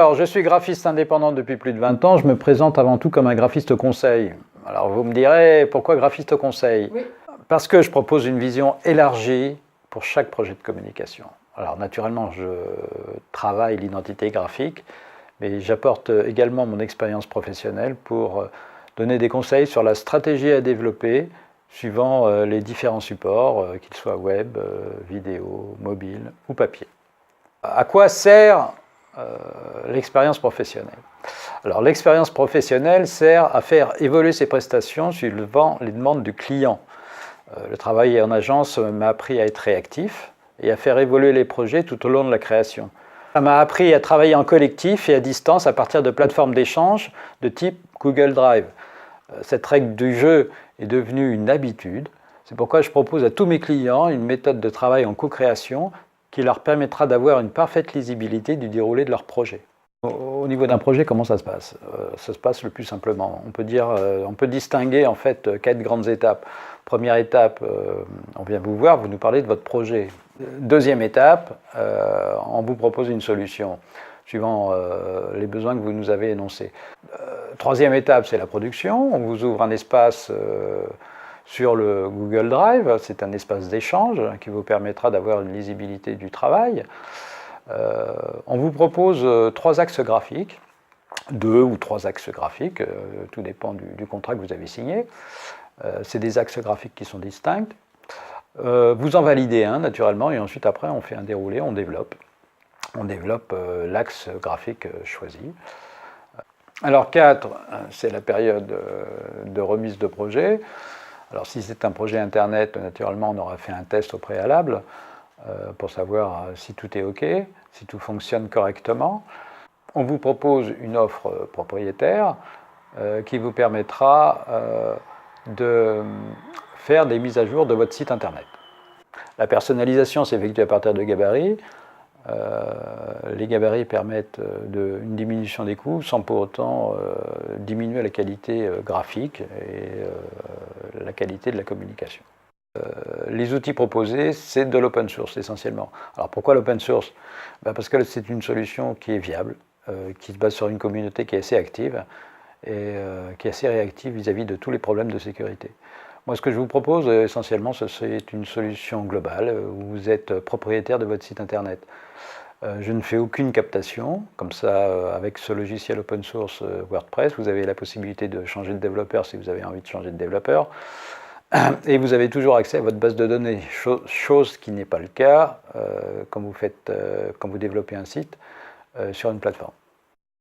Alors, je suis graphiste indépendant depuis plus de 20 ans. Je me présente avant tout comme un graphiste conseil. Alors, vous me direz, pourquoi graphiste conseil? Oui. Parce que je propose une vision élargie pour chaque projet de communication. Alors, naturellement, je travaille l'identité graphique, mais j'apporte également mon expérience professionnelle pour donner des conseils sur la stratégie à développer suivant les différents supports, qu'ils soient web, vidéo, mobile ou papier. À quoi sert l'expérience professionnelle? Alors, l'expérience professionnelle sert à faire évoluer ses prestations suivant les demandes du client. Le travail en agence m'a appris à être réactif et à faire évoluer les projets tout au long de la création. Ça m'a appris à travailler en collectif et à distance à partir de plateformes d'échange de type Google Drive. Cette règle du jeu est devenue une habitude. C'est pourquoi je propose à tous mes clients une méthode de travail en co-création qui leur permettra d'avoir une parfaite lisibilité du déroulé de leur projet. Au niveau d'un projet, comment ça se passe? Ça se passe le plus simplement. On peut distinguer en fait 4 grandes étapes. Première étape, on vient vous voir, vous nous parlez de votre projet. Deuxième étape, on vous propose une solution suivant les besoins que vous nous avez énoncés. Troisième étape, c'est la production. On vous ouvre un espace sur le Google Drive, c'est un espace d'échange qui vous permettra d'avoir une lisibilité du travail. On vous propose 3 axes graphiques, 2 ou 3 axes graphiques, tout dépend du contrat que vous avez signé. C'est des axes graphiques qui sont distincts. Vous en validez un naturellement et ensuite après on fait un déroulé, on développe. On développe l'axe graphique choisi. Alors 4, c'est la période de remise de projet. Alors si c'est un projet internet, naturellement on aura fait un test au préalable pour savoir si tout est OK, si tout fonctionne correctement. On vous propose une offre propriétaire qui vous permettra de faire des mises à jour de votre site internet. La personnalisation s'effectue à partir de gabarits. Les gabarits permettent une diminution des coûts sans pour autant diminuer la qualité graphique et la qualité de la communication. Les outils proposés, c'est de l'open source essentiellement. Alors pourquoi l'open source? Parce que c'est une solution qui est viable, qui se base sur une communauté qui est assez active et qui est assez réactive vis-à-vis de tous les problèmes de sécurité. Moi, ce que je vous propose essentiellement, c'est une solution globale où vous êtes propriétaire de votre site internet. Je ne fais aucune captation, comme ça, avec ce logiciel open source WordPress, vous avez la possibilité de changer de développeur si vous avez envie de changer de développeur. Et vous avez toujours accès à votre base de données, chose qui n'est pas le cas quand vous développez un site sur une plateforme.